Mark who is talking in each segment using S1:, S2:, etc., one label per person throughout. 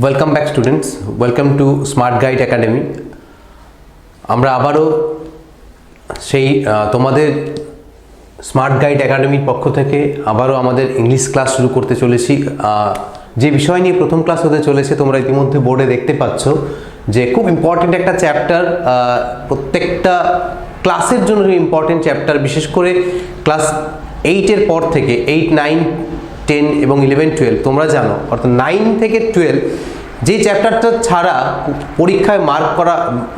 S1: Welcome back students, welcome to smart guide academy. আমরা আবারও সেই তোমাদের স্মার্ট গাইড একাডেমির পক্ষ থেকে আবারও আমাদের ইংলিশ ক্লাস শুরু করতে চলেছি। যে বিষয় নিয়ে প্রথম ক্লাস হতে চলেছে তোমরা ইতিমধ্যে বোর্ডে দেখতে পাচ্ছ যে খুব ইম্পর্টেন্ট একটা চ্যাপ্টার, প্রত্যেকটা ক্লাসের জন্য ইম্পর্টেন্ট চ্যাপ্টার, বিশেষ করে ক্লাস 8-এর পর থেকে 8, 9, 10 এবং 11, 12 তোমরা জানো, অর্থাৎ 9 থেকে 12 যে চ্যাপ্টারটা ছাড়া পরীক্ষায়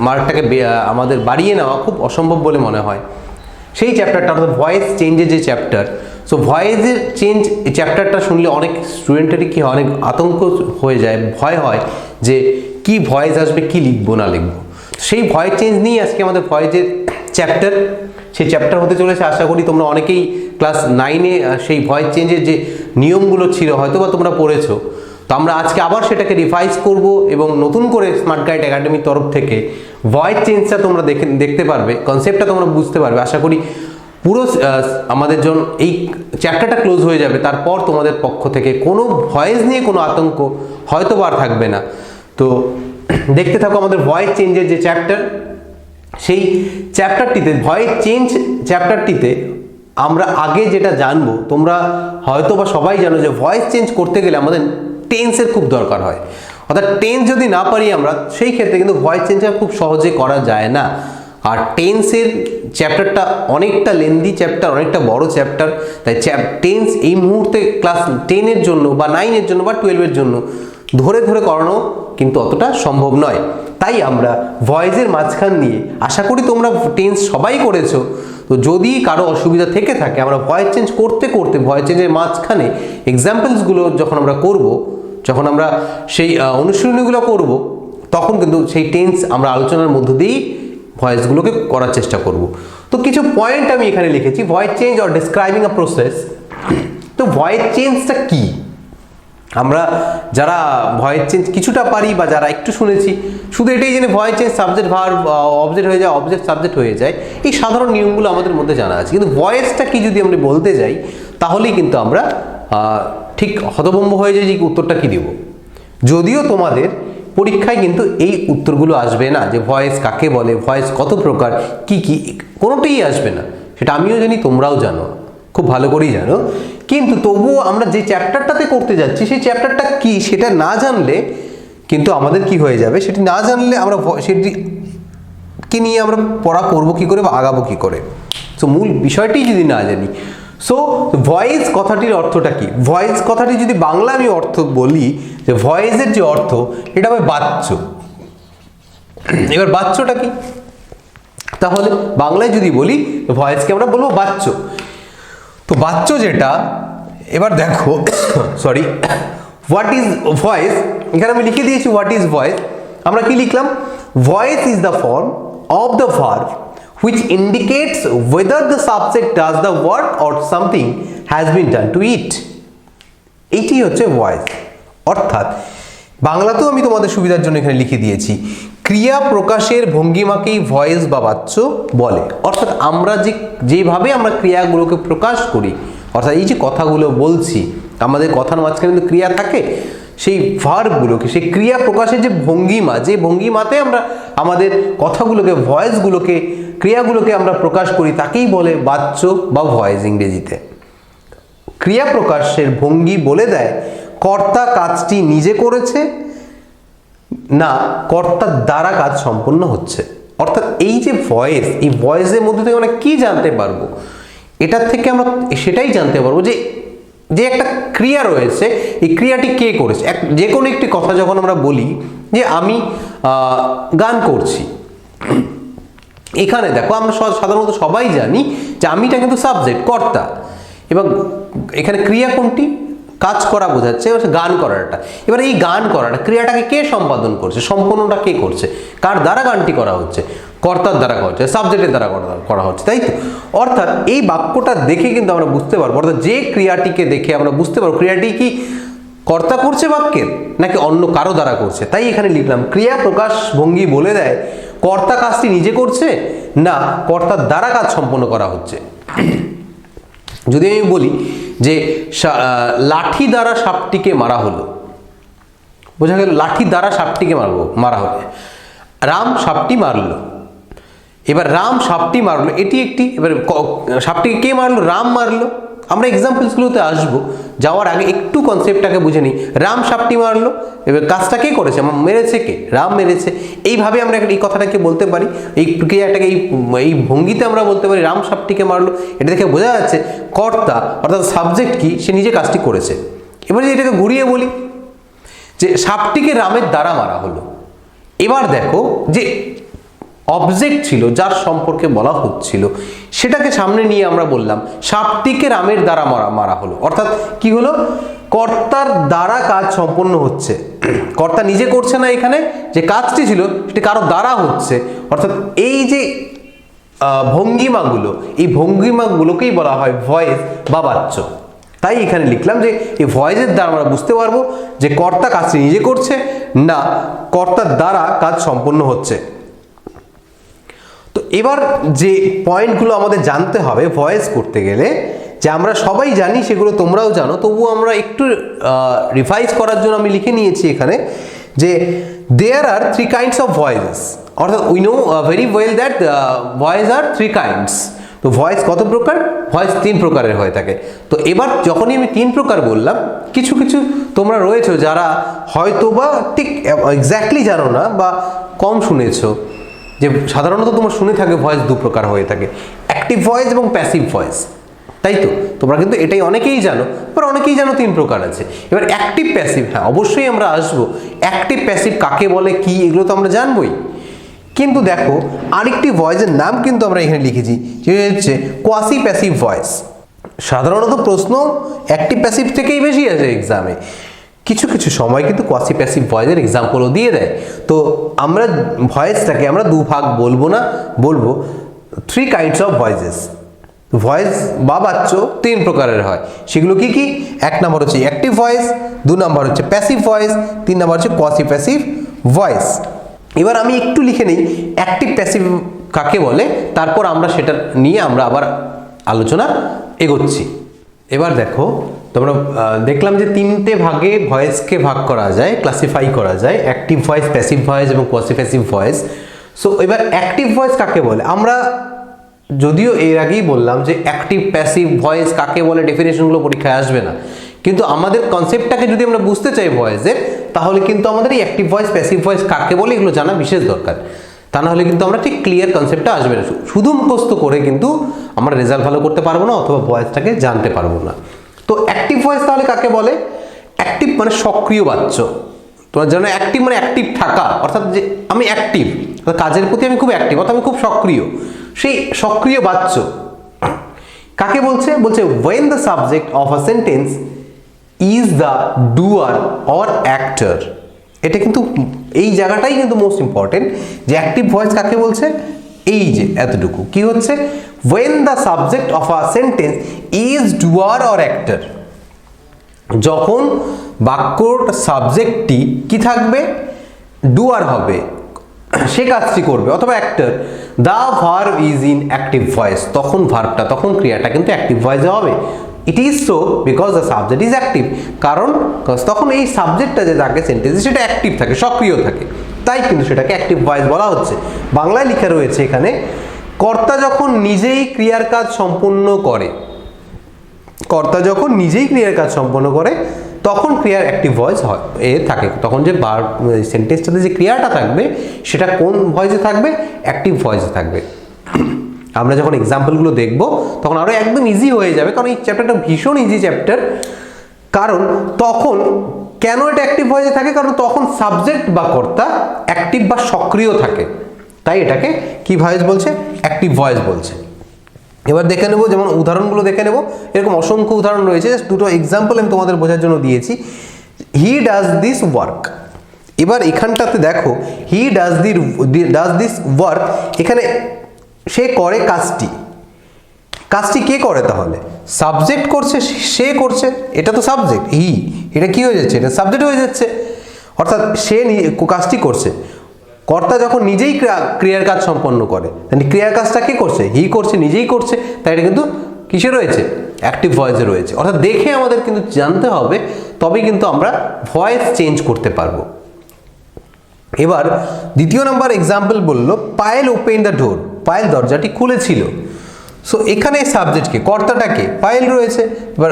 S1: মার্কটাকে আমাদের বাড়িয়ে নেওয়া খুব অসম্ভব বলে মনে হয়। সেই চ্যাপ্টারটা অর্থাৎ ভয়েস চেঞ্জের যে চ্যাপ্টার, সো ভয়েসের চেঞ্জ এই চ্যাপ্টারটা শুনলে অনেক স্টুডেন্টেরই কি হয়, অনেক আতঙ্ক হয়ে যায়, ভয় হয় যে কি ভয়েস আসবে, কি লিখবো না লিখবো। সেই ভয়েস চেঞ্জ নিয়ে আজকে আমাদের ভয়েসের চ্যাপ্টার, সেই চ্যাপ্টার হতে চলেছে। আশা করি তোমরা অনেকেই ক্লাস 9-এ সেই ভয়েস চেঞ্জের যে নিয়মগুলো ছিল হয়তো বা তোমরা পড়েছো। তো আমরা আজকে আবার সেটাকে রিভাইজ করব এবং নতুন করে স্মার্ট গাইড একাডেমির তরফ থেকে ভয়েস চেঞ্জটা তোমরা দেখতে পারবে, কনসেপ্টটা তোমরা বুঝতে পারবে। আশা করি পুরো আমাদের জন্য এই চ্যাপ্টারটা ক্লোজ হয়ে যাবে, তারপর তোমাদের পক্ষ থেকে কোনো ভয়েস নিয়ে কোনো আতঙ্ক হয়তো বা আর থাকবে না। তো দেখতে থাকো আমাদের ভয়েস চেঞ্জের যে চ্যাপ্টার, সেই চ্যাপ্টারটিতে ভয়েস চেঞ্জ চ্যাপ্টারটিতে আমরা আগে যেটা জানবো, তোমরা হয়তো বা সবাই জানো যে ভয়েস চেঞ্জ করতে গেলে আমাদের টেন্সের খুব দরকার হয়। অর্থাৎ টেন্স যদি না পারি আমরা, সেই ক্ষেত্রে কিন্তু ভয়েস চেঞ্জটা খুব সহজে করা যায় না। আর টেন্সের চ্যাপ্টারটা অনেকটা লেন্দি চ্যাপ্টার, অনেকটা বড় চ্যাপ্টার, তাই টেন্স এই মুহূর্তে ক্লাস 10-এর জন্য বা 9-এর জন্য বা 12-এর জন্য ধরে ধরে করানো কিন্তু অতটা সম্ভব নয়। তাই আমরা ভয়েসের মাঝখান দিয়ে, আশা করি তোমরা টেন্স সবাই করেছো, তো যদি কারো অসুবিধা থেকে থাকে আমরা ভয়েস চেঞ্জ করতে করতে ভয়েস চেঞ্জের মাঝখানে এক্সাম্পলসগুলো যখন আমরা করব, যখন আমরা সেই অনুশীলনীগুলো করব, তখন কিন্তু সেই টেন্স আমরা আলোচনার মধ্য দিয়েই ভয়েসগুলোকে করার চেষ্টা করব। তো কিছু পয়েন্ট আমি এখানে লিখেছি, voice change or describing a process. তো ভয়েস চেঞ্জটা কি? আমরা যারা ভয়েস চেঞ্জ কিছুটা পারি বা যারা একটু শুনেছি, শুধু এটাই জেনে voice change subject verb object হয়ে যায়, অবজেক্ট সাবজেক্ট হয়ে যায়, এই সাধারণ নিয়মগুলো আমাদের মধ্যে জানা আছে। কিন্তু ভয়েসটা কি যদি আমরা বলতে যাই, তাহলেই কিন্তু আমরা ঠিক হতভম্ব হয়ে যাই যে উত্তরটা কি দিব। যদিও তোমাদের পরীক্ষায় কিন্তু এই উত্তরগুলো আসবে না, যে ভয়েস কাকে বলে, ভয়েস কত প্রকার, কি কি, কোনোটাই আসবে না। সেটা আমিও জানি, তোমরাও জানো, খুব ভালো করেই জানো। কিন্তু তবুও আমরা যে চ্যাপ্টারটাতে করতে যাচ্ছি, সেই চ্যাপ্টারটা কি সেটা না জানলে কিন্তু আমাদের কি হয়ে যাবে, সেটি না জানলে আমরা সেটিকে নিয়ে আমরা পড়া করবো কি করে বা আগাবো কি করে। সো মূল বিষয়টি যদি না জানি, সো ভয়েস কথাটির অর্থটা কি? ভয়েস কথাটি যদি বাংলা আমি অর্থ বলি, যে ভয়েসের যে অর্থ, এটা হবে বাচ্য। এবার বাচ্যটা কি? তাহলে বাংলায় যদি বলি ভয়েসকে আমরা বলবো বাচ্য। তো বাচ্য যেটা, এবার দেখো সরি, হোয়াট ইজ ভয়েস, এখানে আমি লিখে দিয়েছি হোয়াট ইজ ভয়েস। আমরা কি লিখলাম? Voice is the form of the verb which indicates whether the subject does the work or something has been done to it. এইটি হচ্ছে ভয়েস। অর্থাৎ বাংলাতেও আমি তোমাদের সুবিধার জন্য এখানে লিখে দিয়েছি, ক্রিয়া প্রকাশের ভঙ্গিমাকেই ভয়েস বা বাচ্য বলে। অর্থাৎ আমরা যেভাবে আমরা ক্রিয়াগুলোকে প্রকাশ করি, অর্থাৎ এই যে কথাগুলো বলছি, আমাদের কথার মাঝখানে কিন্তু ক্রিয়া থাকে, সেই ভার্বগুলোকে, সেই ক্রিয়া প্রকাশের যে ভঙ্গিমা, যে ভঙ্গিমাতে আমরা আমাদের কথাগুলোকে, ভয়েসগুলোকে, ক্রিয়াগুলোকে আমরা প্রকাশ করি, তাকেই বলে বাচ্য বা ভয়েস ইংরেজিতে। ক্রিয়া প্রকাশের ভঙ্গি বলে দেয় কর্তা কাজটি নিজে করেছে না কর্তার দ্বারা কাজ সম্পন্ন হচ্ছে। অর্থাৎ এই যে ভয়েস, এই ভয়েসের মধ্যে থেকে আমরা কি জানতে পারবো, এটার থেকে আমরা সেটাই জানতে পারবো যে যে একটা ক্রিয়া রয়েছে, এই ক্রিয়াটি কে করেছে। যে কোনো একটি কথা যখন আমরা বলি যে আমি গান করছি, এখানে দেখো আমরা সাধারণত সবাই জানি যে আমিটা কিন্তু সাবজেক্ট, কর্তা, এবং এখানে ক্রিয়া কোনটি? কাজ করা বোঝাচ্ছে, গান করাটা। এবার এই গান করাটা, ক্রিয়াটাকে কে সম্পাদন করছে, সম্পূর্ণটা কে করছে, কার দ্বারা গানটি করা হচ্ছে? কর্তার দ্বারা করা হচ্ছে, সাবজেক্টের দ্বারা করা হচ্ছে, তাই তো? অর্থাৎ এই বাক্যটা দেখে কিন্তু আমরা বুঝতে পারবো, অর্থাৎ যে ক্রিয়াটিকে দেখে আমরা বুঝতে পারবো ক্রিয়াটি কি কর্তা করছে বাক্যের, নাকি অন্য কারো দ্বারা করছে। তাই এখানে লিখলাম ক্রিয়া প্রকাশ ভঙ্গি বলে দেয় কর্তা কাজটি নিজে করছে না কর্তার দ্বারা কাজ সম্পন্ন করা হচ্ছে। যদি আমি বলি যে লাঠি দ্বারা সাপটিকে মারা হলো, বোঝা গেল, লাঠির দ্বারা সাপটিকে মারা হবে। রাম সাপটি মারলো, এবার রাম সাপটি মারলো, এটি একটি, এবার সাপটিকে কে মারলো? রাম মারলো। আমরা এক্সাম্পলসগুলোতে আসবো, যাওয়ার আগে একটু কনসেপ্টটাকে বুঝে নিই। রাম সাপটি মারলো, এবার কাজটা কে করেছে? মেরেছে কে? রাম মেরেছে। এইভাবে আমরা এই কথাটাকে বলতে পারি, এই ক্রিয়াটাকে এই ভঙ্গিতে আমরা বলতে পারি রাম সাপটিকে মারলো। এটা দেখে বোঝা যাচ্ছে কর্তা অর্থাৎ সাবজেক্ট কি, সে নিজে কাজটি করেছে। এবার যদি এটাকে ঘুরিয়ে বলি যে সাপটিকে রামের দ্বারা মারা হলো, এবার দেখো যে অবজেক্ট ছিল যার সম্পর্কে বলা হচ্ছিল সেটাকে সামনে নিয়ে আমরা বললাম সাপটিকে রামের দ্বারা মারা হলো, অর্থাৎ কি হলো? কর্তার দ্বারা কাজ সম্পন্ন হচ্ছে। কর্তা নিজে করছে না, এখানে যে কাজটি ছিল সেটি কারো দ্বারা হচ্ছে। অর্থাৎ এই যে ভঙ্গিমাগুলো, এই ভঙ্গিমাগুলোকেই বলা হয় ভয়েস বা বাচ্য। তাই এখানে লিখলাম যে এই ভয়েসের দ্বারা আমরা বুঝতে পারবো যে কর্তা কাজটি নিজে করছে না, কর্তার দ্বারা কাজ সম্পন্ন হচ্ছে। তো এবার যে পয়েন্টগুলো আমাদের জানতে হবে ভয়েস করতে গেলে, যে আমরা সবাই জানি সেগুলো তোমরাও জানো, তবুও আমরা একটু রিভাইজ করার জন্য আমি লিখে নিয়েছি এখানে যে there are 3 kinds of voices, অর্থাৎ we know very well that voice are 3 kinds। তো ভয়েস কত প্রকার? ভয়েস 3 প্রকারের হয়ে থাকে। তো এবার যখনই আমি 3 প্রকার বললাম, কিছু কিছু তোমরা রয়েছো যারা হয়তো বা ঠিক এক্স্যাক্টলি জানো না বা কম শুনেছো, যে সাধারণত তোমরা শুনে থাকে ভয়েস 2 প্রকার হয়ে থাকে, অ্যাক্টিভ ভয়েস এবং প্যাসিভ ভয়েস, তাই তো? তোমরা কিন্তু এটাই অনেকেই জানো, এবার অনেকেই জানো 3 প্রকার আছে। এবার অ্যাক্টিভ প্যাসিভ, হ্যাঁ অবশ্যই আমরা আসবো, অ্যাক্টিভ প্যাসিভ কাকে বলে কি এগুলো তো আমরা জানবোই। কিন্তু দেখো আরেকটি ভয়েসের নাম কিন্তু আমরা এখানে লিখেছি, যেটা হচ্ছে কোয়াসি প্যাসিভ ভয়েস। সাধারণত প্রশ্ন অ্যাক্টিভ প্যাসিভ থেকেই বেশি আসে এক্সামে, কিছু কিছু সময় কিন্তু কোয়াসি প্যাসিভ ভয়েসের এক্সাম্পলও দিয়ে দেয়। তো আমরা ভয়েসটাকে আমরা 2 ভাগ বলবো না, বলবো 3 kinds of voices। ভয়েস বা বাচ্য 3 প্রকারের হয়, সেগুলো কি কি? 1 নম্বর হচ্ছে অ্যাক্টিভ ভয়েস, 2 নম্বর হচ্ছে প্যাসিভ ভয়েস, 3 নম্বর হচ্ছে কোয়াসি প্যাসিভ ভয়েস। এবার আমি একটু লিখে নিই অ্যাক্টিভ প্যাসিভ কাকে বলে, তারপর আমরা সেটা নিয়ে আমরা আবার আলোচনা এগোচ্ছি। এবার দেখো তোমরা দেখলাম যে 3টে ভাগে ভয়েসকে ভাগ করা যায়, ক্লাসিফাই করা যায়, অ্যাক্টিভ ভয়েস, প্যাসিভ ভয়েস এবং কোয়াসি প্যাসিভ ভয়েস। সো এবার অ্যাক্টিভ ভয়েস কাকে বলে? আমরা যদিও এর আগেই বললাম যে অ্যাক্টিভ প্যাসিভ ভয়েস কাকে বলে ডেফিনেশনগুলো পরীক্ষায় আসবে না, কিন্তু আমাদের কনসেপ্টটাকে যদি আমরা বুঝতে চাই ভয়েসের, তাহলে কিন্তু আমাদের এই অ্যাক্টিভ ভয়েস প্যাসিভ ভয়েস কাকে বলে এগুলো জানা বিশেষ দরকার। তা না হলে কিন্তু আমরা ঠিক ক্লিয়ার কনসেপ্টটা আসবে না। শুধু মুখস্থ করে কিন্তু আমরা রেজাল্ট ভালো করতে পারবো না, অথবা ভয়েসটাকে জানতে পারবো না। তো অ্যাক্টিভ ভয়েস তাহলে কাকে বলে? অ্যাক্টিভ মানে সক্রিয় বাচ্য। তোমরা জানো অ্যাক্টিভ মানে অ্যাক্টিভ থাকা, অর্থাৎ যে আমি অ্যাক্টিভ, কাজের প্রতি আমি খুব অ্যাক্টিভ, অর্থাৎ আমি খুব সক্রিয়, সেই সক্রিয় বাচ্য কাকে বলছে? বলছে when the subject of a sentence is the doer or actor। এটা কিন্তু এই জায়গাটাই কিন্তু মোস্ট ইম্পর্টেন্ট, যে অ্যাক্টিভ ভয়েস কাকে বলছে? এই যে এতটুকু কি হচ্ছে, when the subject of a sentence is doer or actor, যখন বাক্যর সাবজেক্টটি কি থাকবে? ডুয়ার হবে, সে কাজটি করবে, অথবা actor. The verb is in active voice, তখন ভার্বটা, তখন ক্রিয়াটা কিন্তু অ্যাক্টিভ ভয়েসে হবে। It is so because the subject is active, কারণ তখন এই সাবজেক্টটা যে থাকে সেন্টেন্সে সেটা অ্যাক্টিভ থাকে, সক্রিয় থাকে, তাই কিন্তু সেটাকে অ্যাক্টিভ ভয়েস বলা হচ্ছে। বাংলায় লেখা রয়েছে এখানে, কর্তা যখন নিজেই ক্রিয়ার কাজ সম্পন্ন করে, কর্তা যখন নিজেই ক্রিয়ার কাজ সম্পন্ন করে তখন ক্রিয়ার অ্যাক্টিভ ভয়েস হয় থাকে, তখন যে সেন্টেন্সটাতে যে ক্রিয়াটা থাকবে সেটা কোন ভয়েসে থাকবে? অ্যাক্টিভ ভয়েসে থাকবে। আমরা যখন এক্সাম্পলগুলো দেখব তখন আরও একদম ইজি হয়ে যাবে, কারণ এই চ্যাপ্টারটা ভীষণ ইজি চ্যাপ্টার। কারণ তখন কেন এটা অ্যাক্টিভ ভয়েসে থাকে? কারণ তখন সাবজেক্ট বা কর্তা অ্যাক্টিভ বা সক্রিয় থাকে, তাই এটাকে কি ভয়েস বলছে? অ্যাক্টিভ ভয়েস বলছে। এবার দেখে নেব, যেমন উদাহরণগুলো দেখে নেব, এরকম অসংখ্য উদাহরণ রয়েছে, দুটো এক্সাম্পল আমি তোমাদের বোঝার জন্য দিয়েছি। হি ডাজ দিস ওয়ার্ক, এবার এখানটাতে দেখো হি ডাজ দিস ওয়ার্ক, এখানে সে করে কাজটি, কাজটি কে করে? তাহলে সাবজেক্ট করছে, সে করছে, এটা তো সাবজেক্ট, হি, এটা কি হয়ে যাচ্ছে? এটা সাবজেক্ট হয়ে যাচ্ছে, অর্থাৎ সে কাজটি করছে। কর্তা যখন নিজেই ক্রিয়ার কাজ সম্পন্ন করে, মানে ক্রিয়ার কাজটা কে করছে? হি করছে, নিজেই করছে, তাই এটা কিন্তু কিসে রয়েছে? অ্যাক্টিভ ভয়েসে রয়েছে। অর্থাৎ দেখে আমাদের কিন্তু জানতে হবে তবেই কিন্তু আমরা ভয়েস চেঞ্জ করতে পারবো। এবার দ্বিতীয় নাম্বার এক্সাম্পল বললো Payel open the door, Payel দরজাটি খুলেছিল। সো এখানে সাবজেক্টকে, কর্তাটাকে পায়েল রয়েছে, এবার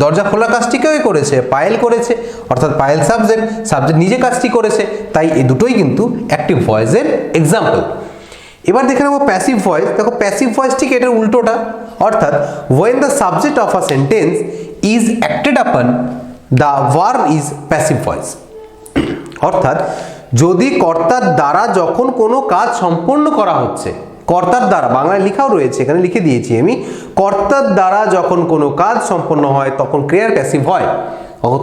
S1: দরজা খোলা কাজটি কেউ করেছে, পায়েল করেছে, অর্থাৎ পায়েল সাবজেক্ট, সাবজেক্ট নিজে কাজটি করেছে, তাই এই দুটোই কিন্তু অ্যাক্টিভ ভয়েসের এক্সাম্পল। এবার দেখে নেবো প্যাসিভ ভয়েস। দেখো প্যাসিভ ভয়েস ঠিক এটার উল্টোটা, অর্থাৎ when the subject of a sentence is acted upon the verb is passive voice। অর্থাৎ যদি কর্তার দ্বারা যখন কোনো কাজ সম্পন্ন করা হচ্ছে, কর্তার দ্বারা বাংলায় লেখাও রয়েছে, এখানে লিখে দিয়েছি আমি, কর্তার দ্বারা যখন কোনো কাজ সম্পন্ন হয় তখন ক্রিয়ার প্যাসিভ হয়,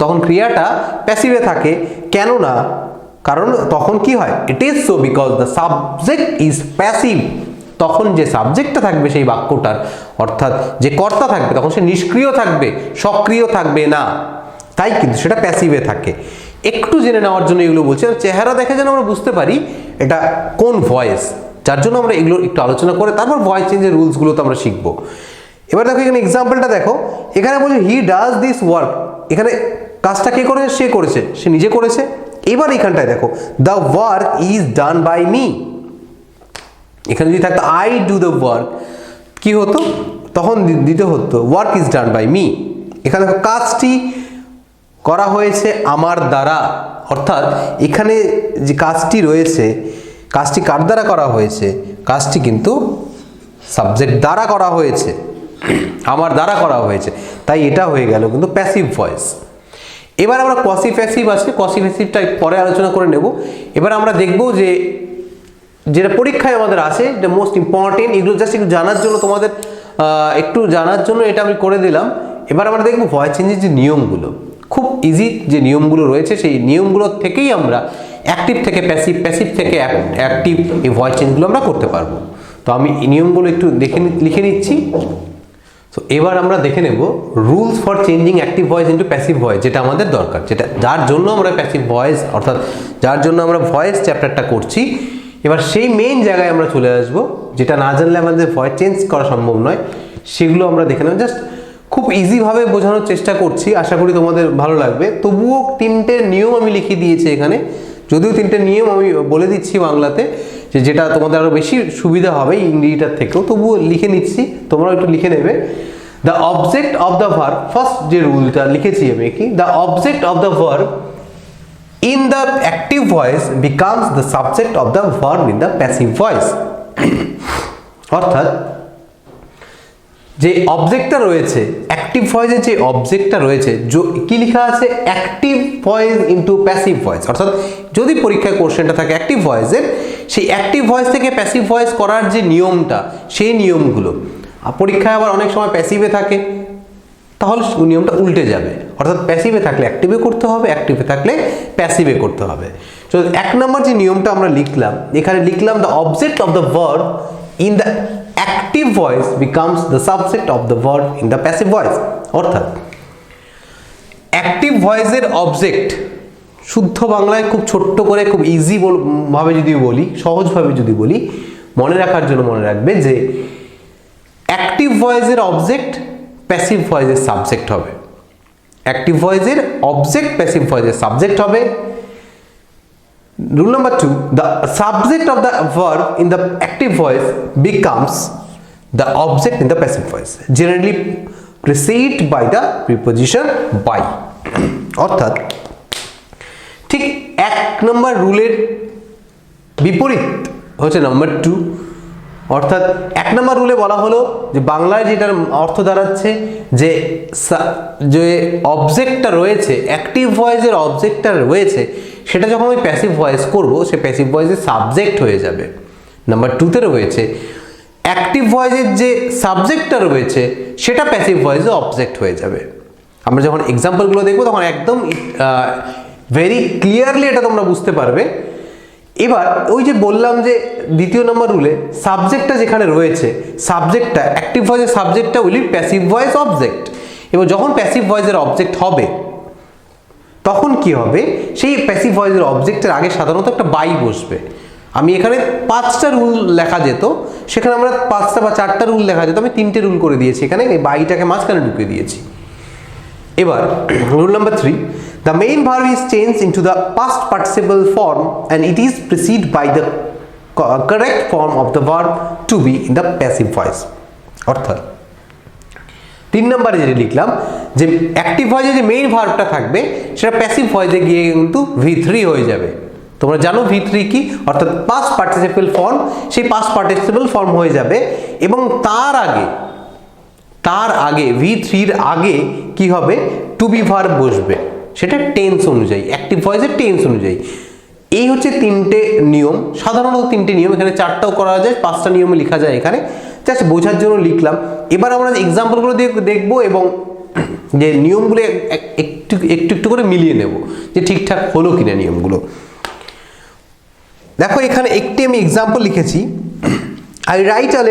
S1: তখন ক্রিয়াটা প্যাসিভে থাকে। কেননা কারণ তখন কি হয়, it is so because the subject is passive. তখন যে সাবজেক্টটা থাকবে সেই বাক্যটার, অর্থাৎ যে কর্তা থাকবে, তখন সে নিষ্ক্রিয় থাকবে, সক্রিয় থাকবে না, তাই কিন্তু সেটা প্যাসিভে থাকে। একটু জেনে নেওয়ার জন্য এগুলো বলছি, চেহারা দেখে যেন আমরা বুঝতে পারি এটা কোন ভয়েস, যার জন্য আমরা এগুলো একটু আলোচনা করে তারপর ভয়েস চেঞ্জের রুলসগুলো তো আমরা শিখবো। এবার দেখো এখানে এক্সাম্পলটা দেখো, এখানে বলছে হি ডাজ দিস ওয়ার্ক, এখানে কাজটা কে করেছে, সে করেছে, সে নিজে করেছে। এবার এখানটায় দেখো the work is done by me, এখানে যদি থাকতো আই ডু দ্য ওয়ার্ক কি হতো, তখন দিতে হতো work is done by me. এখানে কাজটি করা হয়েছে আমার দ্বারা, অর্থাৎ এখানে যে কাজটি রয়েছে, কাজটি কার দ্বারা করা হয়েছে, কাজটি কিন্তু সাবজেক্ট দ্বারা করা হয়েছে, আমার দ্বারা করা হয়েছে, তাই এটা হয়ে গেল কিন্তু প্যাসিভ ভয়েস। এবার আমরা কসি প্যাসিভ আছে, কসি প্যাসিভটা পরে আলোচনা করে নেব। এবার আমরা দেখব যে যেটা পরীক্ষায় আমাদের আছে, এটা মোস্ট ইম্পর্টেন্ট, এগুলো জাস্ট একটু জানার জন্য, তোমাদের একটু জানার জন্য এটা আমি করে দিলাম। এবার আমরা দেখব ভয়েস চেঞ্জের যে নিয়মগুলো, খুব ইজি যে নিয়মগুলো রয়েছে, সেই নিয়মগুলো থেকেই আমরা অ্যাক্টিভ থেকে প্যাসিভ, প্যাসিভ থেকে অ্যাক্টিভ এই ভয়েস চেঞ্জগুলো আমরা করতে পারবো। তো আমি এই নিয়মগুলো একটু লিখে নিচ্ছি। তো এবার আমরা দেখে নেব rules for changing active voice into passive voice, যেটা আমাদের দরকার, যেটা যার জন্য আমরা প্যাসিভ ভয়েস, অর্থাৎ যার জন্য আমরা ভয়েস চ্যাপ্টারটা করছি। এবার সেই মেইন জায়গায় আমরা চলে আসবো, যেটা না জানলে আমাদের ভয়েস চেঞ্জ করা সম্ভব নয়, সেগুলো আমরা দেখে নেব। জাস্ট খুব ইজিভাবে বোঝানোর চেষ্টা করছি, আশা করি তোমাদের ভালো লাগবে। তবুও তিনটে নিয়ম আমি লিখে দিয়েছি এখানে, যদিও তিনটে নিয়ম আমি বলে দিচ্ছি বাংলাতে, যেটা তোমাদের আরও বেশি সুবিধা হবে ইংরেজিটার থেকেও, তবুও লিখে নিচ্ছি, তোমরাও একটু লিখে নেবে। The object of the verb, first যে রুলটা লিখেছি আমি কি, the object of the verb in the active voice becomes the subject of the verb in the passive voice. অর্থাৎ যে অবজেক্টটা রয়েছে অ্যাক্টিভ ভয়েসের, যে অবজেক্টটা রয়েছে, কি লেখা আছে, active voice into passive voice. অর্থাৎ যদি পরীক্ষায় কোশ্চেনটা থাকে অ্যাক্টিভ ভয়েসের, সেই অ্যাক্টিভ ভয়েস থেকে প্যাসিভ ভয়েস করার যে নিয়মটা, সেই নিয়মগুলো পরীক্ষায় আবার অনেক সময় প্যাসিভে থাকে, তাহলে নিয়মটা উল্টে যাবে। অর্থাৎ প্যাসিভে থাকলে অ্যাক্টিভে করতে হবে, অ্যাক্টিভে থাকলে প্যাসিভে করতে হবে। তো এক নম্বর যে নিয়মটা আমরা লিখলাম, এখানে লিখলাম the object of the verb in the active voice becomes the subject of the verb in the passive voice. অর্থাৎ অ্যাক্টিভ ভয়েসের অবজেক্ট, শুদ্ধ বাংলায় খুব ছোট্ট করে, খুব ইজি ভাবে যদি বলি, সহজভাবে যদি বলি, মনে রাখার জন্য মনে রাখবে যে অ্যাক্টিভ ভয়েসের অবজেক্ট প্যাসিভ ভয়েসের সাবজেক্ট হবে। অ্যাক্টিভ ভয়েসের অবজেক্ট প্যাসিভ ভয়েসের সাবজেক্ট হবে। Rule number 2, the subject of the verb in the active voice becomes the object in the passive voice, generally preceded by the preposition by। অর্থাৎ ঠিক এক নম্বর রুলের বিপরীত হচ্ছে নাম্বার 2। অর্থাৎ এক নম্বর রুলে বলা হলো যে বাংলায় যেটার অর্থ দাঁড়াচ্ছে যে যে অবজেক্টটা রয়েছে, অ্যাক্টিভ ভয়েসের অবজেক্টটা রয়েছে, সেটা যখন আমি প্যাসিভ ভয়েস করবো, সে প্যাসিভ ভয়েসের সাবজেক্ট হয়ে যাবে। নাম্বার 2তে রয়েছে অ্যাক্টিভ ভয়েসের যে সাবজেক্টটা রয়েছে, সেটা প্যাসিভ ভয়েসের অবজেক্ট হয়ে যাবে। আমরা যখন এক্সাম্পলগুলো দেখবো তখন একদম ভেরি ক্লিয়ারলি এটা তোমরা বুঝতে পারবে। এবার ওই যে বললাম যে দ্বিতীয় নম্বর রুলে সাবজেক্টটা যেখানে রয়েছে, সাবজেক্টটা অ্যাক্টিভ ভয়েসের সাবজেক্টটা will be passive voice object. এবং যখন প্যাসিভ ভয়েসের অবজেক্ট হবে, তখন কি হবে, সেই প্যাসিভ ভয়েসের অবজেক্টের আগে সাধারণত একটা বাই বসবে। আমি এখানে 5টা রুল লেখা যেত, সেখানে আমরা 5টা বা 4টা রুল লেখা যেত, আমি 3টে রুল করে দিয়েছি। এখানে এই বাইটাকে মাঝখানে ঢুকে দিয়েছি। এবার rule number 3, the main verb is changed into the past participle form and it is preceded by the correct form of the verb to be in the passive voice. অর্থাৎ 3 নম্বরে যেটা লিখলাম যে অ্যাক্টিভ ভয়েসে যে মেইন ভার্বটা থাকবে সেটা passive ভয়েসে গিয়ে কিন্তু V3 হয়ে যাবে। তোমরা জানো V3 কি, অর্থাৎ পাস্ট পার্টিসিপল ফর্ম, সেই পাস্ট পার্টিসিপল ফর্ম হয়ে যাবে এবং তার আগে V3 এর আগে কি হবে, টু বি ভার্ব বসবে, সেটা টেন্স অনুযায়ী, অ্যাক্টিভ ভয়েসের টেন্স অনুযায়ী। এই হচ্ছে 3টে নিয়ম, সাধারণত 3টে নিয়ম, এখানে 4টাও করা যায়, 5টা নিয়মে লেখা যায় এখানে, জাস্ট বোঝার জন্য লিখলাম। এবার আমরা এক্সাম্পলগুলো দিয়ে দেখবো এবং যে নিয়মগুলো একটু একটু করে মিলিয়ে নেব যে ঠিকঠাক হলো কিনা নিয়মগুলো। দেখো এখানে একটি আমি এক্সাম্পল লিখেছি, আই রাইট আ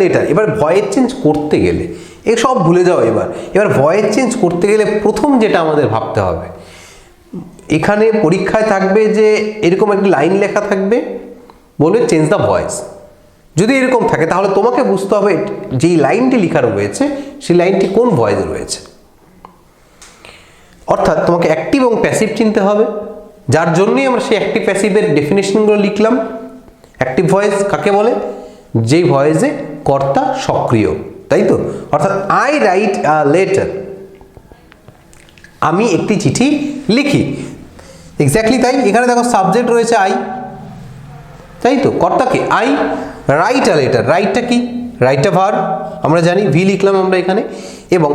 S1: লেটার। এবার ভয়েস চেঞ্জ করতে গেলে এ সব ভুলে যাও। এবার ভয়েস চেঞ্জ করতে গেলে প্রথম যেটা আমাদের ভাবতে হবে, এখানে পরীক্ষায় থাকবে যে এরকম একটি লাইন লেখা থাকবে, বলবে চেঞ্জ দ্য ভয়েস। যদি এরকম থাকে তাহলে তোমাকে বুঝতে হবে যেই লাইনটি লেখা রয়েছে সেই লাইনটি কোন ভয়েসে রয়েছে। অর্থাৎ তোমাকে অ্যাক্টিভ এবং প্যাসিভ চিনতে হবে, যার জন্যই আমরা সেই অ্যাক্টিভ প্যাসিভের ডেফিনেশনগুলো লিখলাম। অ্যাক্টিভ ভয়েস কাকে বলে, যেই ভয়েসে কর্তা সক্রিয়, তাই তো। অর্থাৎ আই রাইট আ লেটার, আমি একটি চিঠি লিখি, এক্স্যাক্টলি তাই। এখানে দেখো সাবজেক্ট রয়েছে আই, তাই তো, কর্তাকে আই। রাইট আ লেটার, রাইটটা কি, রাইটটা ভার্ব, আমরা জানি, ভি লিখলাম আমরা এখানে। এবং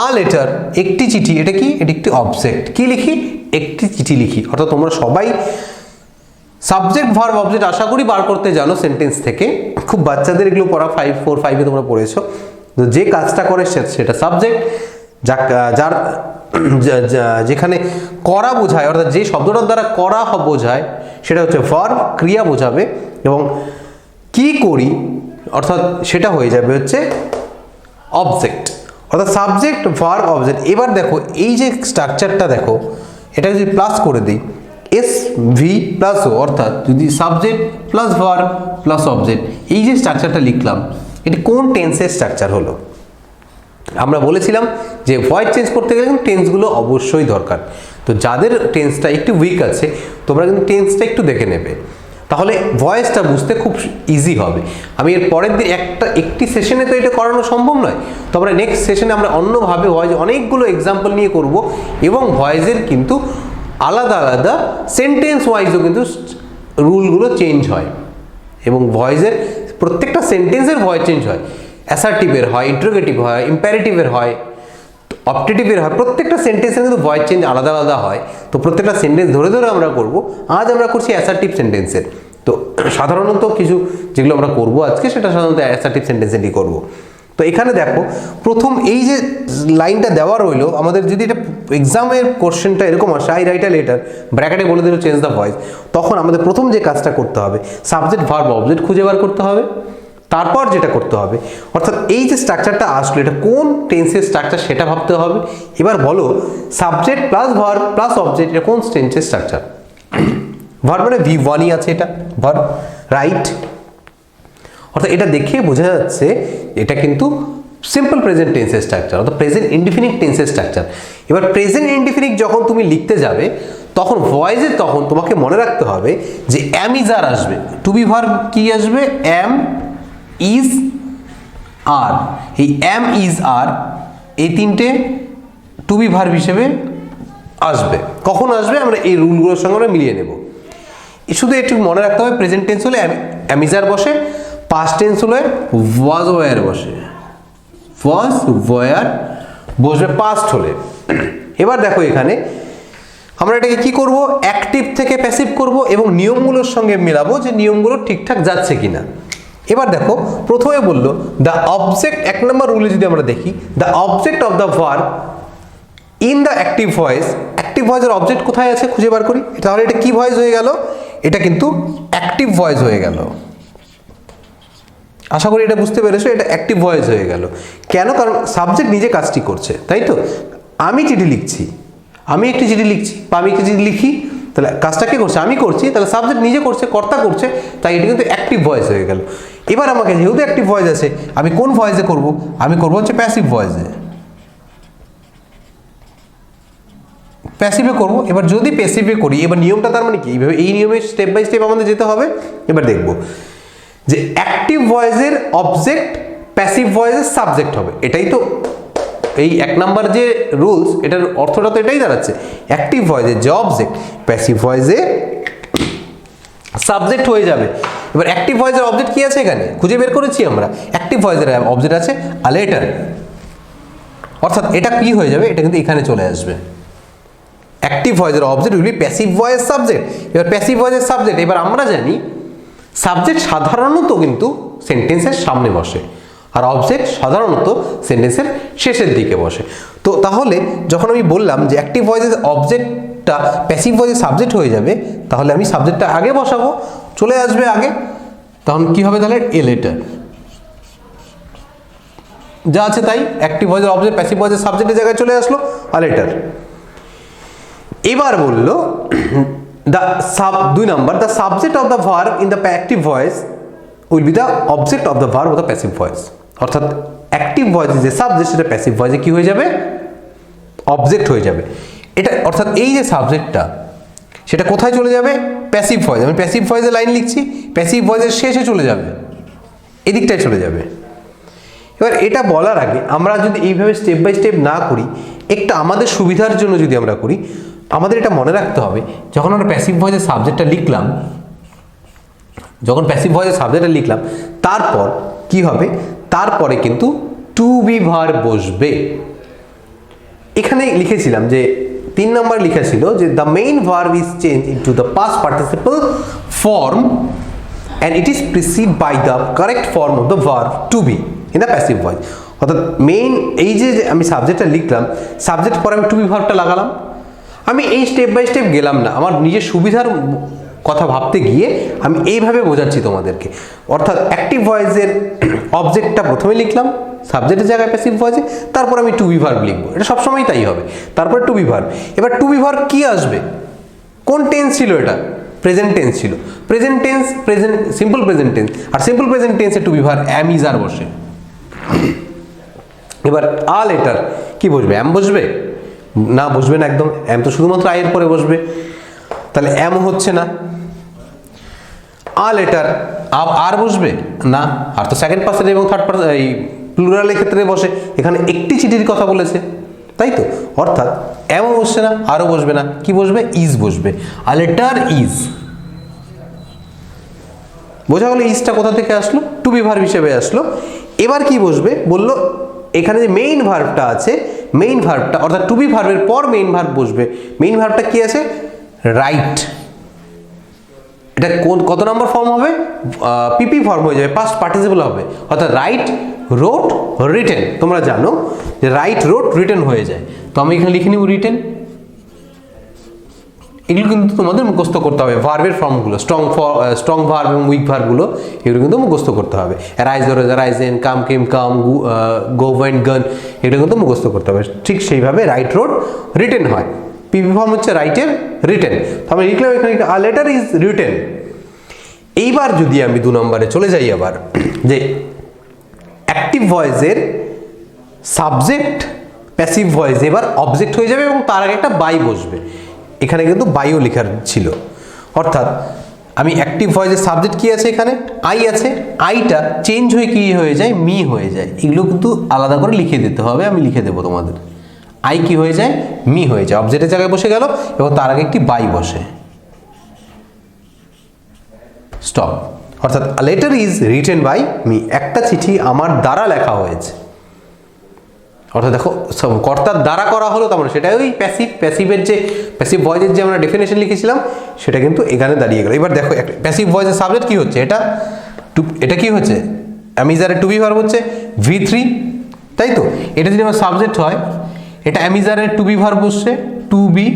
S1: আ লেটার একটি চিঠি, এটা কি, এটি একটি অবজেক্ট, কি লিখি, একটি চিঠি লিখি। অর্থাৎ তোমরা সবাই সাবজেক্ট ভার্ব অবজেক্ট আশা করি বার করতে জানো সেন্টেন্স থেকে, খুব বাচ্চাদের এগুলো পড়া 4, 5-এ তোমরা পড়েছো। তো যে কাজটা করে সেটা সাবজেক্ট, যার যেখানে করা বোঝায়, অর্থাৎ যে শব্দটার দ্বারা করা বোঝায় সেটা হচ্ছে ভার্ব, ক্রিয়া বোঝাবে। এবং কি করি অর্থাৎ সেটা হয়ে যাবে হচ্ছে অবজেক্ট, অর্থাৎ সাবজেক্ট ভার্ব অবজেক্ট। এবার দেখো এই যে স্ট্রাকচারটা দেখো, এটা যদি প্লাস করে দিই SV প্লাস ও, অর্থাৎ যদি subject plus verb plus object, এই যে স্ট্রাকচারটা লিখলাম, এটি কোন টেন্সের স্ট্রাকচার হলো। আমরা বলেছিলাম যে ভয়েস চেঞ্জ করতে গেলে কিন্তু টেন্সগুলো অবশ্যই দরকার। তো যাদের টেন্সটা একটু উইক আছে তোমরা কিন্তু টেন্সটা একটু দেখে নেবে, তাহলে ভয়েসটা বুঝতে খুব ইজি হবে। আমি এর পরের দিন একটি সেশনে তো এটা করানো সম্ভব নয়, তো আমরা নেক্সট সেশনে আমরা অন্যভাবে ভয়েস অনেকগুলো এক্সাম্পল নিয়ে করব এবং ভয়েসের কিন্তু আলাদা আলাদা সেন্টেন্স ওয়াইজও কিন্তু রুলগুলো চেঞ্জ হয় এবং ভয়েসের প্রত্যেকটা সেন্টেন্সের ভয়েস চেঞ্জ হয়। অ্যাসার্টিভের হয়, ইন্টারোগেটিভ হয়, ইম্পারেটিভের হয়, অপটেটিভের হয়, প্রত্যেকটা সেন্টেন্সের কিন্তু ভয়েস চেঞ্জ আলাদা আলাদা হয়। তো প্রত্যেকটা সেন্টেন্স ধরে ধরে আমরা করব। আজ আমরা করছি অ্যাসার্টিভ সেন্টেন্সের। তো সাধারণত কিছু যেগুলো আমরা করব আজকে সেটা সাধারণত অ্যাসার্টিভ সেন্টেন্সেরই করব। তো এখানে দেখো প্রথম এই যে লাইনটা দেওয়া রইলো, আমাদের যদি এটা এক্সামের কোশ্চেনটা এরকম আসে, আই রাইট আ লেটার, ব্র্যাকেটে বলে দিল চেঞ্জ দ্য ভয়েস, তখন আমাদের প্রথম যে কাজটা করতে হবে সাবজেক্ট ভার্ব অবজেক্ট খুঁজে বার করতে হবে। তারপর যেটা করতে হবে অর্থাৎ এই যে স্ট্রাকচারটা আসলো এটা কোন টেন্সের স্ট্রাকচার সেটা ভাবতে হবে। এবার বলো subject plus verb plus object এটা কোন টেন্সের স্ট্রাকচার। ভার্ব মানে V1ই আছে, এটা ভার্ব। রাইট অর্থাৎ এটা দেখে বোঝা যাচ্ছে এটা কিন্তু সিম্পল প্রেজেন্ট টেন্সের স্ট্রাকচার, অর্থাৎ প্রেজেন্ট ইনডিফিনিট টেন্সের স্ট্রাকচার। এবার প্রেজেন্ট ইনডিফিনিট যখন তুমি লিখতে যাবে তখন ভয়েসে তখন তোমাকে মনে রাখতে হবে যে অ্যাম ইজ আর আসবে, টু বি ভার্ব কি আসবে, অ্যাম ইজ আর। এই অ্যাম ইজ আর এই তিনটে টু বি ভার্ব হিসেবে আসবে। কখন আসবে আমরা এই রুলগুলোর সঙ্গে আমরা মিলিয়ে নেব। শুধু একটু মনে রাখতে হবে প্রেজেন্ট টেন্স হলে অ্যাম ইজ আর বসে, পাস্ট টেন্স হলে ওয়াজ ওয়ার বসে, ওয়াজ ওয়ার বসবে পাস্ট হলে। এবার দেখো এখানে আমরা এটাকে কি করব, অ্যাক্টিভ থেকে প্যাসিভ করব এবং নিয়মগুলোর সঙ্গে মেলাবো যে নিয়মগুলো ঠিকঠাক যাচ্ছে কিনা। এবার দেখো প্রথমে বললো দ্য অবজেক্ট, 1 নম্বর রুলে যদি আমরা দেখি the object of the verb in the active voice, active ভয়েসের অবজেক্ট কোথায় আছে খুঁজে বার করি। তাহলে এটা কি ভয়েস হয়ে গেল, এটা কিন্তু অ্যাক্টিভ ভয়েস হয়ে গেল। আশা করি এটা বুঝতে পেরেছো, এটা অ্যাক্টিভ ভয়েস হয়ে গেল। কেন, কারণ সাবজেক্ট নিজে কাজটি করছে, তাই তো। আমি চিঠি লিখছি, আমি একটি চিঠি লিখছি বা আমি একটি চিঠি লিখি, তাহলে কাজটা কে করছে, আমি করছি, তাহলে সাবজেক্ট নিজে করছে, কর্তা করছে, তাই এটা কিন্তু অ্যাক্টিভ ভয়েস হয়ে গেল। এবার আমাকে যেহেতু অ্যাক্টিভ ভয়েস আছে আমি কোন ভয়েসে করব, আমি করব হচ্ছে প্যাসিভ ভয়েসে। প্যাসিভে করব। এবার যদি প্যাসিভে করি, এবার নিয়মটা তার মানে কি, এইভাবে এই নিয়মে স্টেপ বাই স্টেপ আমাদের যেতে হবে। এবার দেখব যে অ্যাক্টিভ ভয়েসের অবজেক্ট প্যাসিভ ভয়েসের সাবজেক্ট হবে, এটাই তো এই 1 নাম্বার যে রুলস, এটার অর্থটা তো এটাই দাঁড়াচ্ছে। অ্যাক্টিভ ভয়েসের যে অবজেক্ট প্যাসিভ ভয়েসে সাবজেক্ট হয়ে যাবে। এবার অ্যাক্টিভ ভয়েসের অবজেক্ট কি আছে এখানে খুঁজে বের করেছি আমরা। অ্যাক্টিভ ভয়েসের অবজেক্ট আছে আ লেটার, অর্থাৎ এটা কি হয়ে যাবে, এটা কিন্তু এখানে চলে আসবে। অ্যাক্টিভ ভয়েসের object will be passive voice subject. এবার প্যাসিভ ভয়েসের সাবজেক্ট, এবার আমরা জানি সাবজেক্ট সাধারণত কিন্তু সেন্টেন্সের সামনে বসে, আর অবজেক্ট সাধারণত সেন্টেন্সের শেষের দিকে বসে। তো তাহলে যখন আমি বললাম যে অ্যাক্টিভ ভয়েসের অবজেক্টটা প্যাসিভ ভয়েসের সাবজেক্ট হয়ে যাবে, তাহলে আমি সাবজেক্টটা আগে বসাবো, চলে আসবে আগে, তখন কি হবে তাহলে এ লেটার, যা আছে তাই। অ্যাক্টিভ ভয়েসের অবজেক্ট প্যাসিভ ভয়েসের সাবজেক্টের জায়গায় চলে আসলো আ লেটার। এবার বললো দুই number, the subject of the verb in the active voice will be the object of the verb of the passive voice. অর্থাৎ অ্যাক্টিভ ভয়েসে যে সাবজেক্ট সেটা প্যাসিভ ভয়েসে কি হয়ে যাবে, অবজেক্ট হয়ে যাবে। এটা অর্থাৎ এই যে সাবজেক্টটা সেটা কোথায় চলে যাবে, প্যাসিভ ভয়েস। আমি প্যাসিভ ভয়েসে লাইন লিখছি, প্যাসিভ ভয়েসের শেষে চলে যাবে, এদিকটায় চলে যাবে। এবার এটা বলার আগে আমরা যদি এইভাবে স্টেপ বাই স্টেপ না করি, একটা আমাদের সুবিধার জন্য যদি আমরা করি, আমাদের এটা মনে রাখতে হবে, যখন আমরা প্যাসিভ ভয়েসের সাবজেক্টটা লিখলাম, যখন প্যাসিভ ভয়েসের সাবজেক্টটা লিখলাম, তারপর কি হবে, তারপরে কিন্তু টু বি ভার্ব বসবে। এখানে লিখেছিলাম যে 3 নম্বর লিখেছিল যে the main verb is change into the past participle form and it is preceded by the correct form of the verb to be in the passive voice। অর্থাৎ মেইন এই যে আমি সাবজেক্টটা লিখলাম, সাবজেক্ট পরে আমি টু বি ভার্বটা লাগালাম। আমি এই স্টেপ বাই স্টেপ গেলাম না, আমার নিজের সুবিধার কথা ভাবতে গিয়ে আমি এইভাবে বোঝাচ্ছি তোমাদেরকে। অর্থাৎ অ্যাক্টিভ ভয়েসের অবজেক্টটা প্রথমে লিখলাম সাবজেক্টের জায়গায় প্যাসিভ ভয়েসে, তারপর আমি টু বি ভার্ব লিখবো, এটা সবসময় তাই হবে। তারপরে টু বি ভার্ব। এবার টু বি ভার্ব কি আসবে, কোন টেন্স ছিল এটা, প্রেজেন্ট টেন্স ছিল। Present tense, present simple present tense, আর সিম্পল প্রেজেন্ট টেন্সে to be verb am is are বসে। এবার আ লেটার কি বসবে, অ্যাম বসবে না, বসবে না একদম, অ্যাম তো শুধুমাত্র আয়ের পরে বসবে, তাহলে অ্যাম হচ্ছে না। আ লেটার আর বসবে না, আর তো সেকেন্ড পার্সন এবং থার্ড পার্সন এই প্লুরালের ক্ষেত্রে বসে, এখানে একটি চিঠির কথা বলেছে, তাই তো। অর্থাৎ এমও বসছে না, আরও বসবে না, কি বসবে, ইজ বসবে। আ লেটার ইজ, বোঝা গেল ইজটা কোথা থেকে আসলো, টু বি ভার্ব হিসেবে আসলো। এবার কি বসবে বললো, এখানে যে মেইন ভার্বটা আছে, মেইন ভার্বটা অর্থাৎ টু বি ভার্বের পর মেইন ভার্ব বসবে। মেইন ভার্বটা কি আছে, রাইট। এটা কত নম্বর ফর্ম হবে, পিপি ফর্ম হয়ে যাবে, পাস্ট পার্টিসিপল হবে। অর্থাৎ রাইট, রোট, রিটেন। তোমরা জানো যে রাইট, রোট, রিটেন হয়ে যায়, তো আমি এখানে লিখে নিব রিটেন। এগুলো কিন্তু তোমাদের মুখস্থ করতে হবে, ভার্বের ফর্মগুলো, স্ট্রং ভার্ব এবং উইক ভার্বগুলো, এগুলো কিন্তু মুখস্থ করতে হবে। রাইজ, রাইজেন, কাম, কেম, কাম, গো, ওয়েন্ট, গান, এগুলো কিন্তু মুখস্থ করতে হবে। ঠিক সেইভাবে রাইট, রোট, রিটেন হয়। পিপি ফর্ম হচ্ছে রাইটের, রিটেন। তো আমি লিখলাম এখানে আ লেটার ইজ রিটেন। এইবার যদি আমি 2 নম্বরে চলে যাই আবার, যে অ্যাক্টিভ ভয়েসের সাবজেক্ট প্যাসিভ ভয়েস এবার অবজেক্ট হয়ে যাবে এবং তার আগে একটা বাই বসবে। এখানে কিন্তু বাইও লেখার ছিল, অর্থাৎ আমি অ্যাক্টিভ ভয়েসের সাবজেক্ট কি আছে, এখানে আই আছে, আইটা চেঞ্জ হয়ে কি হয়ে যায়, মি হয়ে যায়। এগুলো কিন্তু আলাদা করে লিখে দিতে হবে, আমি লিখে দেবো তোমাদের। আই কি হয়ে যায়, মি হয়ে যায়, অবজেক্টের জায়গায় বসে গেল এবং তার আগে একটি বাই বসে। স্টপ। অর্থাৎ a letter is written by me, একটা চিঠি আমার দ্বারা লেখা হয়েছে। অর্থাৎ দেখো কর্তার দ্বারা করা হলো, তার মানে সেটাই ওই প্যাসিভের যে প্যাসিভ ভয়েসের যে আমরা ডেফিনেশন লিখেছিলাম সেটা কিন্তু এখানে দাঁড়িয়ে গেল। এবার দেখো প্যাসিভ ভয়েসের সাবজেক্ট কি হচ্ছে, এটা কি হচ্ছে, অ্যামিজারের টু বি ভার্ব হচ্ছে V3, তাই তো। এটা যদি আমার সাবজেক্ট হয়, এটা অ্যামিজারের টু বি ভার্ব বসছে, টু বি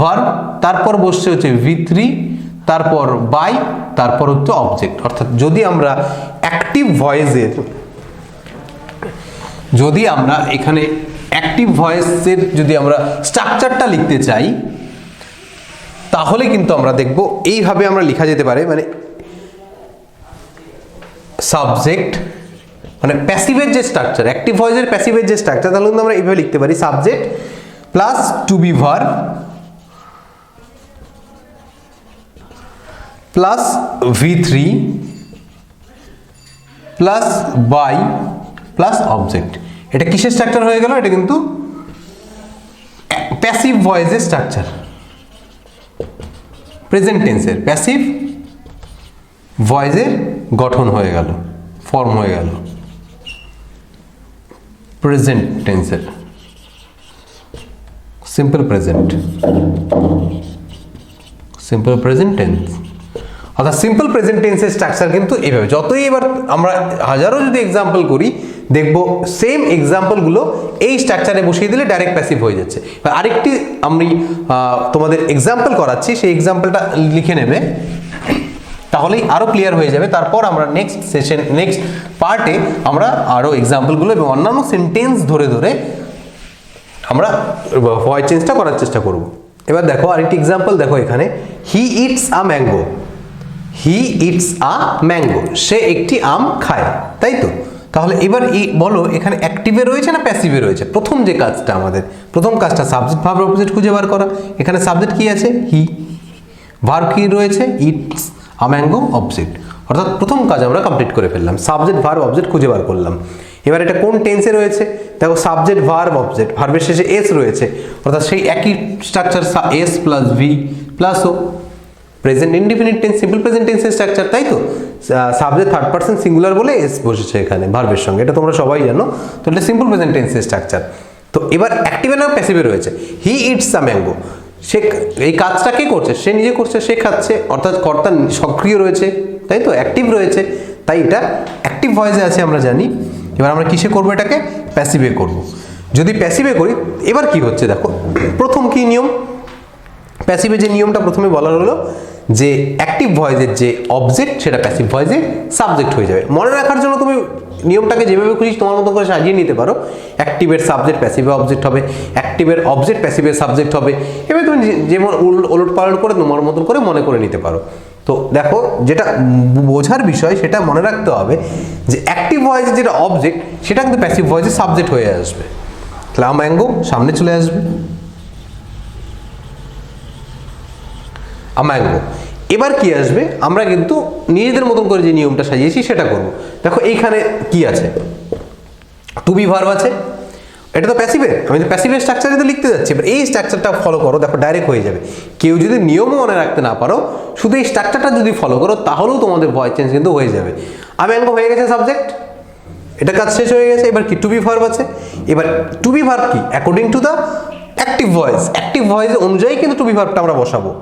S1: ভার্ব, তারপর বসছে হচ্ছে V3, তারপর বাই, তারপর হচ্ছে অবজেক্ট। অর্থাৎ যদি আমরা অ্যাক্টিভ ভয়েসের, যদি আমরা এখানে অ্যাক্টিভ ভয়েসের যদি আমরা স্ট্রাকচারটা লিখতে চাই, তাহলে কিন্তু আমরা দেখব এইভাবে আমরা লেখা যেতে পারে, মানে সাবজেক্ট, মানে প্যাসিভের যে স্ট্রাকচার, অ্যাক্টিভ ভয়েসের প্যাসিভের যে স্ট্রাকচার, তাহলে কিন্তু আমরা এইভাবে লিখতে পারি subject plus to be verb plus V3 plus by plus object. এটা কিসের স্ট্রাকচার হয়ে গেল? এটা কিন্তু প্যাসিভ ভয়েসের স্ট্রাকচার, প্রেজেন্ট টেন্সের প্যাসিভ ভয়েসের গঠন হয়ে গেল, ফর্ম হয়ে গেল প্রেজেন্ট টেন্সের, simple present, simple present tense. অর্থাৎ সিম্পল প্রেজেন্ট টেন্সের স্ট্রাকচার কিন্তু এইভাবে। যতই এবার আমরা হাজারো যদি এক্সাম্পল করি, দেখবো সেম এক্সাম্পলগুলো এই স্ট্রাকচারে বসিয়ে দিলে ডাইরেক্ট প্যাসিভ হয়ে যাচ্ছে। আরেকটি আমি তোমাদের এক্সাম্পল করাচ্ছি, সেই এক্সাম্পলটা লিখে নেবে, তাহলেই আরও ক্লিয়ার হয়ে যাবে। তারপর আমরা নেক্সট সেশন, নেক্সট পার্টে আমরা আরও এক্সাম্পলগুলো এবং অন্যান্য সেন্টেন্স ধরে ধরে আমরা ভয়েস চেঞ্জটা করার চেষ্টা করব। এবার দেখো আরেকটি এক্সাম্পল দেখো এখানে, he eats a mango, he eats a mango, সে একটি আম খায়, তাই তো? তাহলে এবার বলো এখানে অ্যাক্টিভে রয়েছে না প্যাসিভে রয়েছে? প্রথম যে কাজটা আমাদের, প্রথম কাজটা সাবজেক্ট ভার্ব অপোজিট খুঁজে বার করা। এখানে সাবজেক্ট কি আছে? হি। ভার্ব কি রয়েছে? It's a mango, object. অর্থাৎ প্রথম কাজ আমরা কমপ্লিট করে ফেললাম, সাবজেক্ট ভার্ব অবজেক্ট খুঁজে বার করলাম। এবার এটা কোন টেন্সে রয়েছে? দেখো সাবজেক্ট ভার্ব অবজেক্ট, ভার্বের শেষে এস রয়েছে, অর্থাৎ সেই একই structure S plus V plus O. Present indefinite tense, simple present টেন্সের স্ট্রাকচার, তাই তো? সাবজেক্ট থার্ড পারসন সিঙ্গুলার বলে এস বসেছে এখানে ভার্বের সঙ্গে, এটা তোমরা সবাই জানো। তো এটা সিম্পল প্রেজেন্ট টেন্সের স্ট্রাকচার। তো এবার অ্যাক্টিভে না প্যাসিভে রয়েছে? হি ইটস আ ম্যাঙ্গো, সে এই কাজটা কে করছে? সে নিজে করছে, সে খাচ্ছে, অর্থাৎ কর্তা সক্রিয় রয়েছে, তাই তো? অ্যাক্টিভ রয়েছে, তাই এটা অ্যাক্টিভ ভয়েসে আছে আমরা জানি। এবার আমরা কিসে করবো? এটাকে প্যাসিভে করব। যদি প্যাসিভে করি এবার কি হচ্ছে দেখো, প্রথম কি নিয়ম? প্যাসিভে যে নিয়মটা প্রথমে বলা হলো যে অ্যাক্টিভ ভয়েসের যে অবজেক্ট সেটা প্যাসিভ ভয়েসে সাবজেক্ট হয়ে যাবে। মনে রাখার জন্য তুমি নিয়মটাকে যেভাবে খুশি তোমার মতো করে সাজিয়ে নিতে পারো। অ্যাক্টিভের সাবজেক্ট প্যাসিভে অবজেক্ট হবে, অ্যাক্টিভের অবজেক্ট প্যাসিভের সাবজেক্ট হবে। এবার তুমি যেমন ওলট পালট করে তোমার মতন করে মনে করে নিতে পারো। তো দেখো যেটা বোঝার বিষয় সেটা মনে রাখতে হবে যে অ্যাক্টিভ ভয়েসের যেটা অবজেক্ট সেটা কিন্তু প্যাসিভ ভয়েসের সাবজেক্ট হয়ে আসবে। তাহলে আ ম্যাঙ্গো সামনে চলে আসবে, আ ম্যাঙ্গো। এবার কি আসবে? আমরা কিন্তু নিজেদের মতন করে যে নিয়মটা সাজিয়েছি সেটা করব। দেখো এইখানে কি আছে? টু বি ভার্ব আছে, এটা তো প্যাসিভের, আমি তো প্যাসিভের স্ট্রাকচারে তো লিখতে যাচ্ছি। এবার এই স্ট্রাকচারটা ফলো করো, দেখো ডাইরেক্ট হয়ে যাবে। কেউ যদি নিয়মও মনে রাখতে না পারো, শুধু এই স্ট্রাকচারটা যদি ফলো করো তাহলেও তোমাদের ভয়েস চেঞ্জ কিন্তু হয়ে যাবে। আ ম্যাঙ্গো হয়ে গেছে সাবজেক্ট, এটা কাজ শেষ হয়ে গেছে। এবার কি? টু বি ভার্ব আছে। এবার টু বি ভার্ব কি? According to the active voice, active voice অনুযায়ী কিন্তু টু বি ভার্বটা আমরা বসাবো।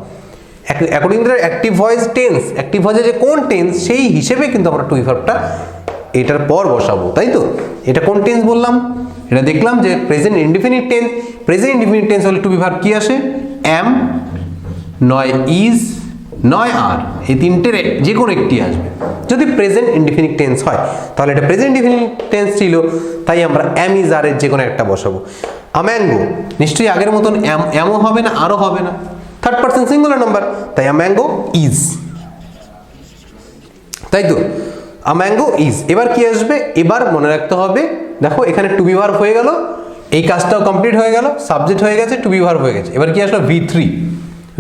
S1: According to the active voice tense, active ভয়েসে যে কোন টেন্স সেই হিসেবে কিন্তু আমরা টু বি ভার্বটা এটার পর বসাবো, তাই তো? এটা কোন টেন্স বললাম? এটা দেখলাম যে present indefinite tense. Present indefinite tense হলে টু বি ভার্ব কি আসে? অ্যাম, নয় ইজ, নয় আর, এই তিনটের যে কোনো একটি আসবে যদি প্রেজেন্ট ইনডিফিনিট টেন্স হয়। তাহলে এটা প্রেজেন্ট ইনডিফিনিট টেন্স ছিল, তাই আমরা অ্যাম ইজ আর এর যে কোনো একটা বসাবো। আ ম্যাঙ্গো নিশ্চয়ই আগের মতন অ্যামও হবে না, আরও হবে না, থার্ড পারসন সিঙ্গুলার নাম্বার, তাই আ ম্যাঙ্গো ইজ, তাই তো? আ ম্যাঙ্গো ইজ। এবার কি আসবে? এবার মনে রাখতে হবে, দেখো এখানে টু বি ভার্ব হয়ে গেল, এই কাজটাও কমপ্লিট হয়ে গেল, সাবজেক্ট হয়ে গেছে, টু বি ভার্ব হয়ে গেছে। এবার কি আসলো? V3,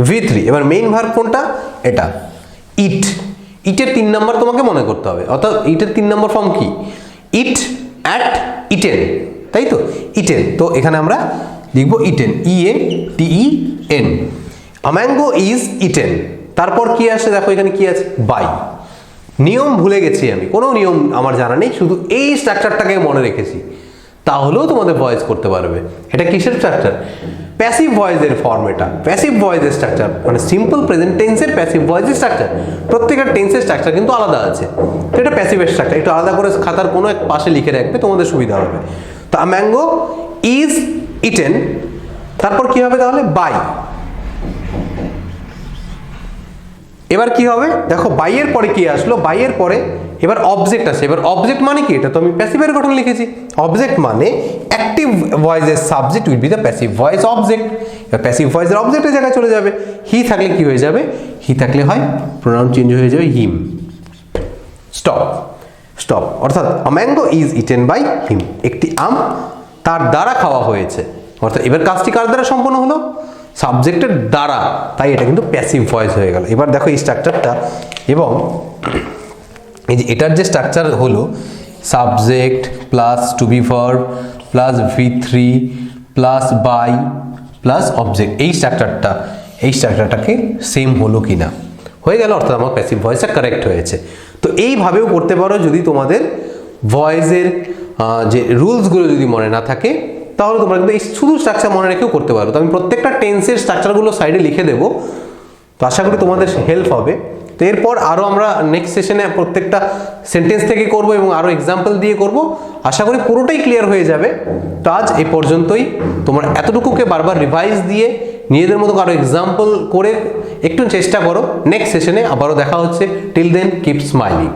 S1: V3। এবার মেইন ভার্ব কোনটা? এটা ইট। ইটের 3 নম্বর তোমাকে মনে করতে হবে, অর্থাৎ ইটের 3 নম্বর ফর্ম কি? ইট, অ্যাট, ইটেন, তাই তো? ইটেন। তো এখানে আমরা লিখবো eaten, EATEN। A mango is eaten. তারপর কি আসে? দেখো এখানে কি আছে? বাই। নিয়ম ভুলে গেছি আমি, কোনো নিয়ম আমার জানা নেই, শুধু এই স্ট্রাকচারটাকে মনে রেখেছি, তাহলেও তোমাদের ভয়েস করতে পারবে। এটা কিসের স্ট্রাকচার? প্যাসিভ ভয়েসের ফর্ম। এটা প্যাসিভ ভয়েসের স্ট্রাকচার, মানে সিম্পল প্রেজেন্ট টেন্সের প্যাসিভ ভয়েসের স্ট্রাকচার। প্রত্যেকটা টেন্সের স্ট্রাকচার কিন্তু আলাদা আছে। তো এটা প্যাসিভের স্ট্রাকচার, একটু আলাদা করে খাতার কোনো এক পাশে লিখে রাখবে, তোমাদের সুবিধা হবে। তো আ ম্যাঙ্গো ইজ ইটেন, তারপর কি হবে তাহলে? বাই। এবার কি হবে? দেখো বাইয়ের পরে কি আসলো? বাইয়ের পরে এবার অবজেক্ট আছে। এবার অবজেক্ট মানে কি? এটা তো আমি প্যাসিভের গঠন লিখেছি। অবজেক্ট মানে অ্যাক্টিভ ভয়েসের subject will be the passive voice object. এবার প্যাসিভ ভয়েসের অবজেক্টের জায়গায় চলে যাবে। হি থাকলে কি হয়ে যাবে? হি থাকলে হয় প্রোনাউন চেঞ্জ হয়ে যাবে হিম। Stop, stop. অর্থাৎ a mango is eaten by him, একটি আম তার দ্বারা খাওয়া হয়েছে। অর্থাৎ এবার কাজটি কার দ্বারা সম্পন্ন হলো? সাবজেক্টের দ্বারা, তাই এটা কিন্তু প্যাসিভ ভয়েস হয়ে গেল। এবার দেখো এই স্ট্রাকচারটা, এবং এই যে এটার যে স্ট্রাকচার হলো subject plus to be verb plus V3 plus by plus object, এই স্ট্রাকচারটাকে সেম হলো কি না, হয়ে গেল, অর্থাৎ আমার প্যাসিভ ভয়েসটা কারেক্ট হয়েছে। তো এইভাবেও করতে পারো যদি তোমাদের ভয়েসের যে রুলসগুলো যদি মনে না থাকে, তাহলে তোমরা কিন্তু এই শুধু স্ট্রাকচার মনে রেখেও করতে পারো। তো আমি প্রত্যেকটা টেন্সের স্ট্রাকচারগুলো সাইডে লিখে দেবো, তো আশা করি তোমাদের হেল্প হবে। তো এরপর আরও আমরা নেক্সট সেশনে প্রত্যেকটা সেন্টেন্স থেকে করব এবং আরও এক্সাম্পল দিয়ে করব, আশা করি পুরোটাই ক্লিয়ার হয়ে যাবে। তো আজ এই পর্যন্তই, তোমরা এতটুকুকে বারবার রিভাইজ দিয়ে নিজেদের মতো আরও এক্সাম্পল করে একটু চেষ্টা করো। নেক্সট সেশনে আবারও দেখা হচ্ছে। Till then keep smiling.